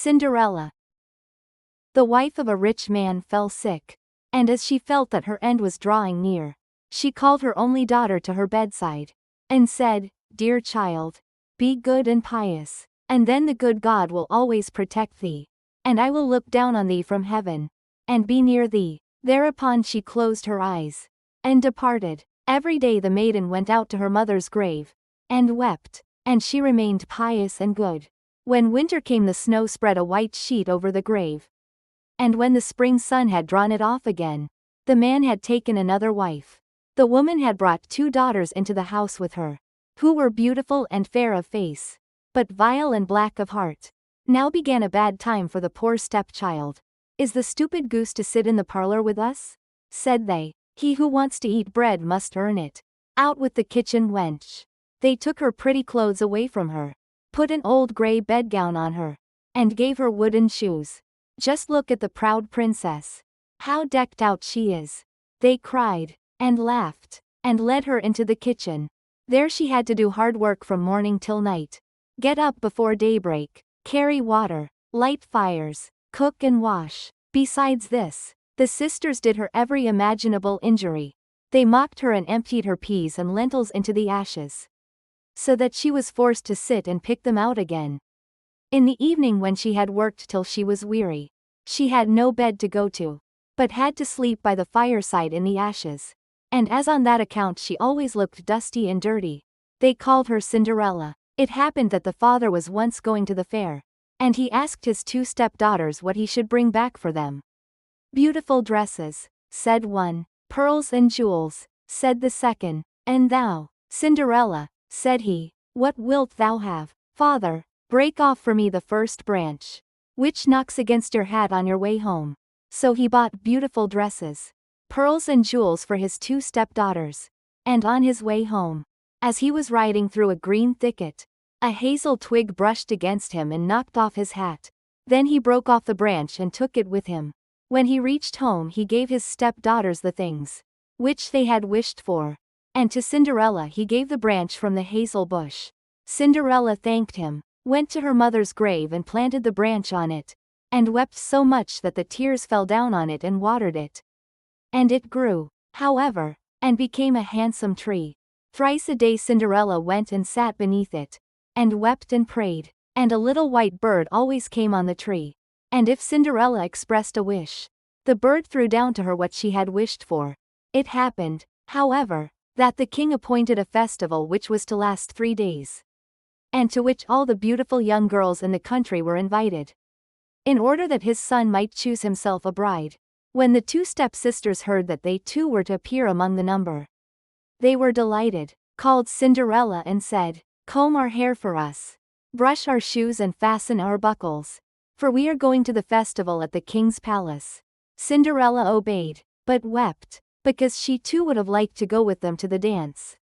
Cinderella. The wife of a rich man fell sick, and as she felt that her end was drawing near, she called her only daughter to her bedside, and said, "Dear child, be good and pious, and then the good God will always protect thee, and I will look down on thee from heaven, and be near thee." Thereupon she closed her eyes, and departed. Every day the maiden went out to her mother's grave, and wept, and she remained pious and good. When winter came, the snow spread a white sheet over the grave. And when the spring sun had drawn it off again, the man had taken another wife. The woman had brought 2 daughters into the house with her, who were beautiful and fair of face, but vile and black of heart. Now began a bad time for the poor stepchild. "Is the stupid goose to sit in the parlor with us?" said they. "He who wants to eat bread must earn it. Out with the kitchen wench." They took her pretty clothes away from her, put an old grey bedgown on her, and gave her wooden shoes. "Just look at the proud princess. How decked out she is," they cried, and laughed, and led her into the kitchen. There she had to do hard work from morning till night. Get up before daybreak, carry water, light fires, cook and wash. Besides this, the sisters did her every imaginable injury. They mocked her and emptied her peas and lentils into the ashes, so that she was forced to sit and pick them out again. In the evening, when she had worked till she was weary, she had no bed to go to, but had to sleep by the fireside in the ashes. And as on that account she always looked dusty and dirty, they called her Cinderella. It happened that the father was once going to the fair, and he asked his 2 stepdaughters what he should bring back for them. "Beautiful dresses," said one. "Pearls and jewels," said the second. "And thou, Cinderella," said he, "what wilt thou have?" "Father, break off for me the first branch, which knocks against your hat on your way home." So he bought beautiful dresses, pearls and jewels for his 2 stepdaughters, and on his way home, as he was riding through a green thicket, a hazel twig brushed against him and knocked off his hat. Then he broke off the branch and took it with him. When he reached home, he gave his stepdaughters the things which they had wished for, and to Cinderella he gave the branch from the hazel bush. Cinderella thanked him, went to her mother's grave and planted the branch on it, and wept so much that the tears fell down on it and watered it. And it grew, however, and became a handsome tree. Thrice a day Cinderella went and sat beneath it, and wept and prayed, and a little white bird always came on the tree. And if Cinderella expressed a wish, the bird threw down to her what she had wished for. It happened, however, that the king appointed a festival which was to last 3 days, and to which all the beautiful young girls in the country were invited, in order that his son might choose himself a bride. When the 2 stepsisters heard that they too were to appear among the number, they were delighted, called Cinderella and said, "Comb our hair for us, brush our shoes and fasten our buckles, for we are going to the festival at the king's palace." Cinderella obeyed, but wept, because she too would have liked to go with them to the dance,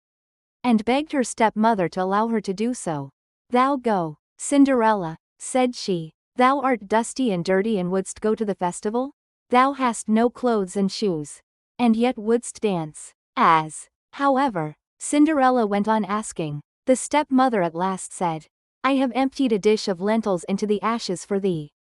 and begged her stepmother to allow her to do so. "Thou go, Cinderella," said she. "Thou art dusty and dirty and wouldst go to the festival? Thou hast no clothes and shoes, and yet wouldst dance." As, however, Cinderella went on asking, the stepmother at last said, "I have emptied a dish of lentils into the ashes for thee.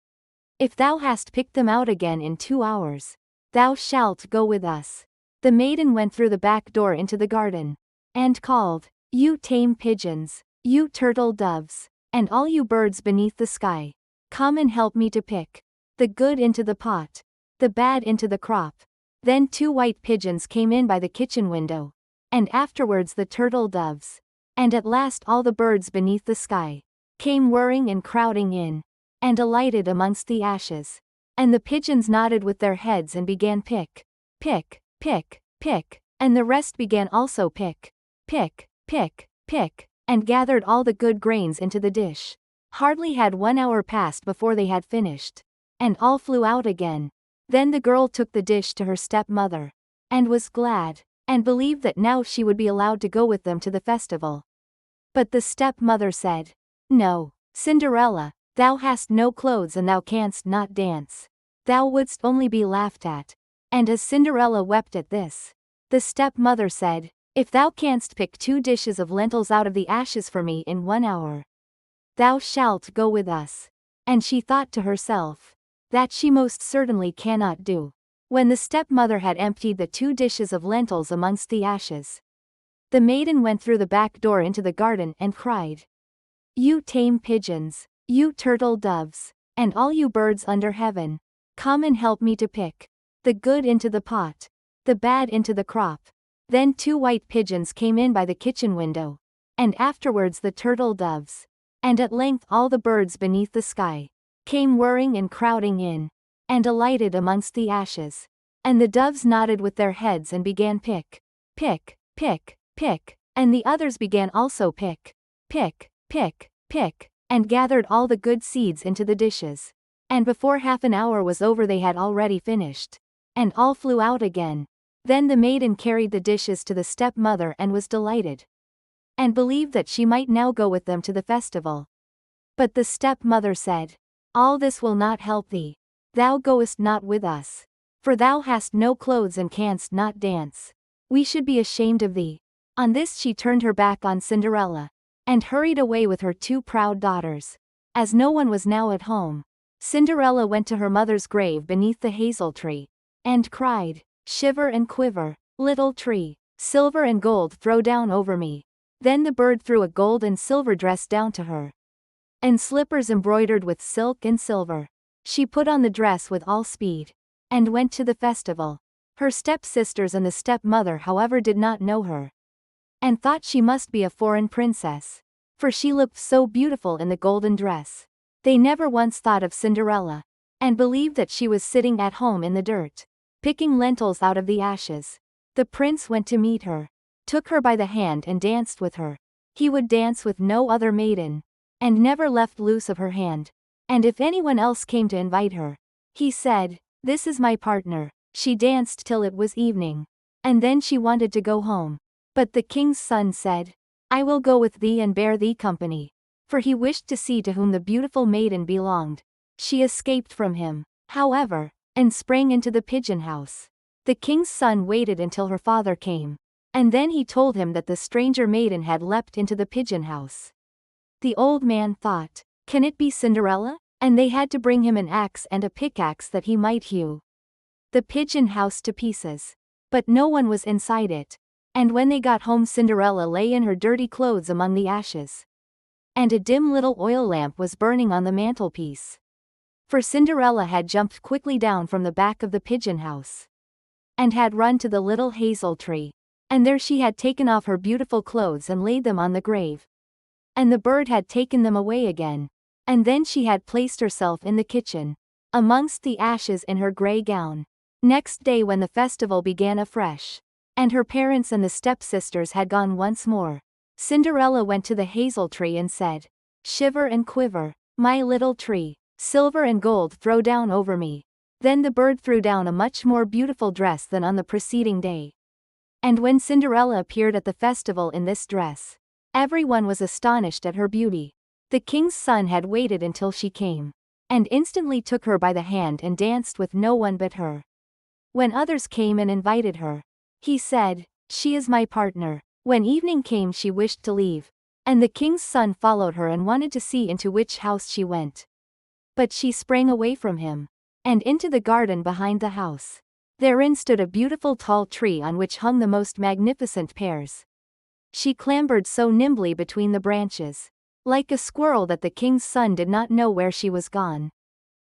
If thou hast picked them out again in 2 hours, thou shalt go with us." The maiden went through the back door into the garden, and called, "You tame pigeons, you turtle doves, and all you birds beneath the sky, come and help me to pick the good into the pot, the bad into the crop." Then 2 white pigeons came in by the kitchen window, and afterwards the turtle doves, and at last all the birds beneath the sky, came whirring and crowding in, and alighted amongst the ashes. And the pigeons nodded with their heads and began pick, pick, pick, pick, and the rest began also pick, pick, pick, pick, and gathered all the good grains into the dish. Hardly had 1 hour passed before they had finished, and all flew out again. Then the girl took the dish to her stepmother, and was glad, and believed that now she would be allowed to go with them to the festival. But the stepmother said, "No, Cinderella, thou hast no clothes and thou canst not dance. Thou wouldst only be laughed at." And as Cinderella wept at this, the stepmother said, "If thou canst pick 2 dishes of lentils out of the ashes for me in 1 hour, thou shalt go with us." and she thought to herself, that she most certainly cannot do. When the stepmother had emptied the 2 dishes of lentils amongst the ashes, the maiden went through the back door into the garden and cried, "You tame pigeons, you turtle doves, and all you birds under heaven, come and help me to pick the good into the pot, the bad into the crop." Then 2 white pigeons came in by the kitchen window, and afterwards the turtle doves, and at length all the birds beneath the sky, came whirring and crowding in, and alighted amongst the ashes. And the doves nodded with their heads and began pick, pick, pick, pick, and the others began also pick, pick, pick, pick, and gathered all the good seeds into the dishes. And before half an hour was over they had already finished, and all flew out again. Then the maiden carried the dishes to the stepmother and was delighted, and believed that she might now go with them to the festival. But the stepmother said, "All this will not help thee. Thou goest not with us, for thou hast no clothes and canst not dance. We should be ashamed of thee." On this she turned her back on Cinderella, and hurried away with her 2 proud daughters. As no one was now at home, Cinderella went to her mother's grave beneath the hazel tree, and cried, "Shiver and quiver, little tree, silver and gold throw down over me." Then the bird threw a gold and silver dress down to her, and slippers embroidered with silk and silver. She put on the dress with all speed, and went to the festival. Her stepsisters and the stepmother however did not know her, and thought she must be a foreign princess, for she looked so beautiful in the golden dress. They never once thought of Cinderella, and believed that she was sitting at home in the dirt, picking lentils out of the ashes. The prince went to meet her, took her by the hand and danced with her. He would dance with no other maiden, and never left loose of her hand. And if anyone else came to invite her, he said, "This is my partner." She danced till it was evening, and then she wanted to go home. But the king's son said, "I will go with thee and bear thee company," for he wished to see to whom the beautiful maiden belonged. She escaped from him, however, and sprang into the pigeon house. The king's son waited until her father came, and then he told him that the stranger maiden had leapt into the pigeon house. The old man thought, "Can it be Cinderella?" And they had to bring him an axe and a pickaxe that he might hew the pigeon house to pieces. But no one was inside it, and when they got home Cinderella lay in her dirty clothes among the ashes, and a dim little oil lamp was burning on the mantelpiece. For Cinderella had jumped quickly down from the back of the pigeon house, and had run to the little hazel tree, and there she had taken off her beautiful clothes and laid them on the grave. And the bird had taken them away again. And then she had placed herself in the kitchen, amongst the ashes in her grey gown. Next day when the festival began afresh, and her parents and the stepsisters had gone once more, Cinderella went to the hazel tree and said, "Shiver and quiver, my little tree, silver and gold throw down over me." Then the bird threw down a much more beautiful dress than on the preceding day. And when Cinderella appeared at the festival in this dress, everyone was astonished at her beauty. The king's son had waited until she came, and instantly took her by the hand and danced with no one but her. When others came and invited her, he said, "She is my partner." When evening came she wished to leave, and the king's son followed her and wanted to see into which house she went. But she sprang away from him, and into the garden behind the house. Therein stood a beautiful tall tree on which hung the most magnificent pears. She clambered so nimbly between the branches, like a squirrel, that the king's son did not know where she was gone.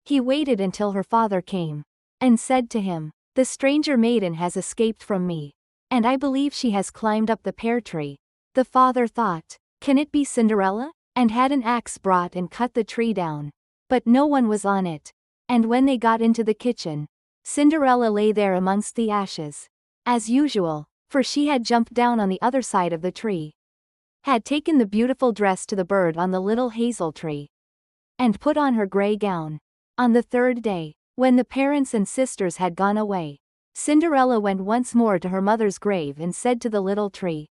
He waited until her father came, and said to him, "The stranger maiden has escaped from me, and I believe she has climbed up the pear tree." The father thought, "Can it be Cinderella?" and had an axe brought and cut the tree down. But no one was on it, and when they got into the kitchen, Cinderella lay there amongst the ashes, as usual, for she had jumped down on the other side of the tree, had taken the beautiful dress to the bird on the little hazel tree, and put on her grey gown. On the 3rd day, when the parents and sisters had gone away, Cinderella went once more to her mother's grave and said to the little tree,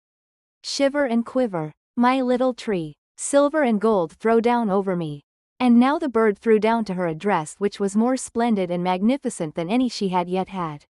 "Shiver and quiver, my little tree, silver and gold throw down over me." And now the bird threw down to her a dress which was more splendid and magnificent than any she had yet had.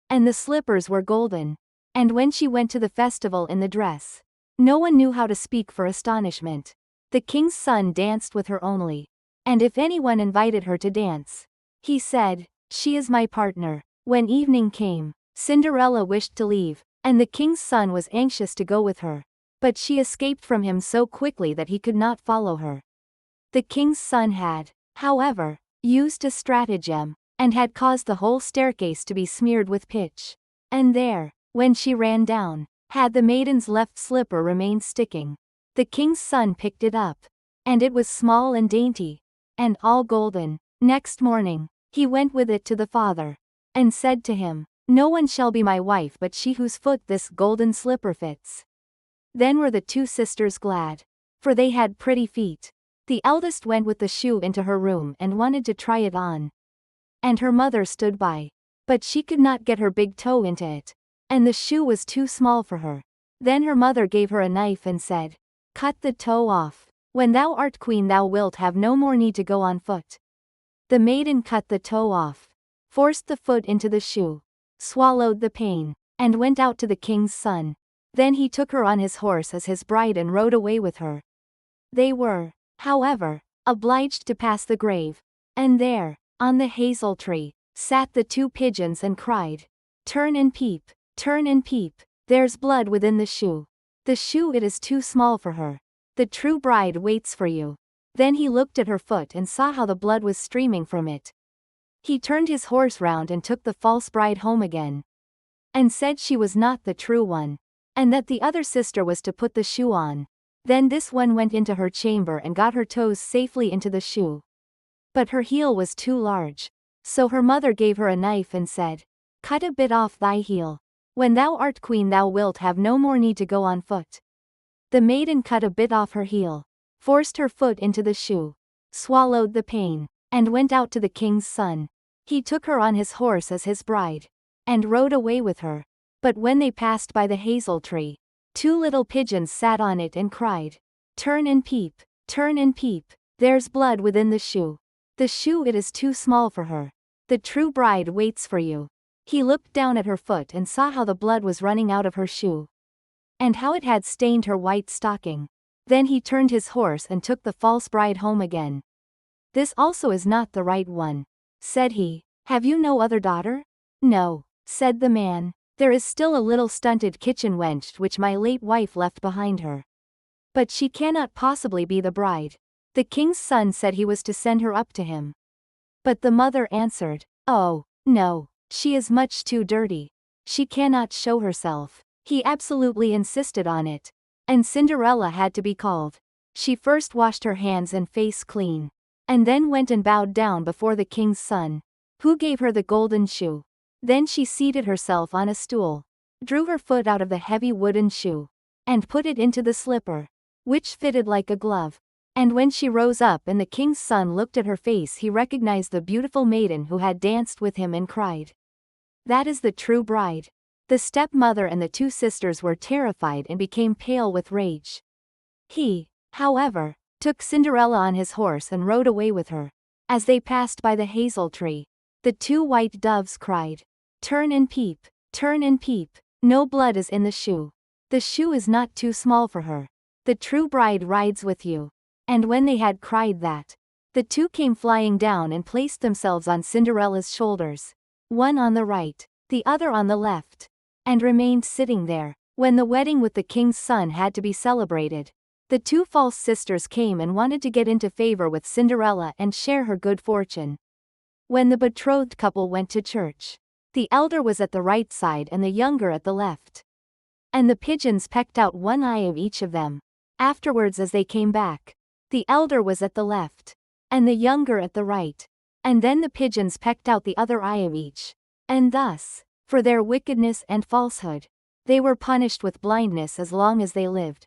And the slippers were golden. And when she went to the festival in the dress, no one knew how to speak for astonishment. The king's son danced with her only, and if anyone invited her to dance, he said, "She is my partner." When evening came, Cinderella wished to leave, and the king's son was anxious to go with her. But she escaped from him so quickly that he could not follow her. The king's son had, however, used a stratagem, and had caused the whole staircase to be smeared with pitch. And there, when she ran down, had the maiden's left slipper remained sticking. The king's son picked it up, and it was small and dainty, and all golden. Next morning, he went with it to the father, and said to him, "No one shall be my wife but she whose foot this golden slipper fits." Then were the two sisters glad, for they had pretty feet. The eldest went with the shoe into her room and wanted to try it on. And her mother stood by, but she could not get her big toe into it, and the shoe was too small for her. Then her mother gave her a knife and said, "Cut the toe off. When thou art queen thou wilt have no more need to go on foot." The maiden cut the toe off, forced the foot into the shoe, swallowed the pain, and went out to the king's son. Then he took her on his horse as his bride and rode away with her. They were, however, obliged to pass the grave, and there, on the hazel tree, sat the two pigeons and cried, turn and peep, there's blood within the shoe. The shoe it is too small for her. The true bride waits for you." Then he looked at her foot and saw how the blood was streaming from it. He turned his horse round and took the false bride home again, and said she was not the true one, and that the other sister was to put the shoe on. Then this one went into her chamber and got her toes safely into the shoe. But her heel was too large, so her mother gave her a knife and said, "Cut a bit off thy heel. When thou art queen thou wilt have no more need to go on foot." The maiden cut a bit off her heel, forced her foot into the shoe, swallowed the pain, and went out to the king's son. He took her on his horse as his bride, and rode away with her. But when they passed by the hazel tree, two little pigeons sat on it and cried, turn and peep, there's blood within the shoe. The shoe it is too small for her. The true bride waits for you." He looked down at her foot and saw how the blood was running out of her shoe, and how it had stained her white stocking. Then he turned his horse and took the false bride home again. "This also is not the right one," said he. "Have you no other daughter?" "No," said the man. "There is still a little stunted kitchen wench which my late wife left behind her. But she cannot possibly be the bride." The king's son said he was to send her up to him. But the mother answered, "Oh, no, she is much too dirty. She cannot show herself." He absolutely insisted on it, and Cinderella had to be called. She first washed her hands and face clean, and then went and bowed down before the king's son, who gave her the golden shoe. Then she seated herself on a stool, drew her foot out of the heavy wooden shoe, and put it into the slipper, which fitted like a glove. And when she rose up and the king's son looked at her face, he recognized the beautiful maiden who had danced with him and cried, "That is the true bride." The stepmother and the two sisters were terrified and became pale with rage. He, however, took Cinderella on his horse and rode away with her. As they passed by the hazel tree, the two white doves cried, turn and peep, no blood is in the shoe. The shoe is not too small for her. The true bride rides with you." And when they had cried that, the two came flying down and placed themselves on Cinderella's shoulders, one on the right, the other on the left, and remained sitting there. When the wedding with the king's son had to be celebrated, the two false sisters came and wanted to get into favor with Cinderella and share her good fortune. When the betrothed couple went to church, the elder was at the right side and the younger at the left. And the pigeons pecked out one eye of each of them. Afterwards, as they came back, the elder was at the left, and the younger at the right. And then the pigeons pecked out the other eye of each. And thus, for their wickedness and falsehood, they were punished with blindness as long as they lived.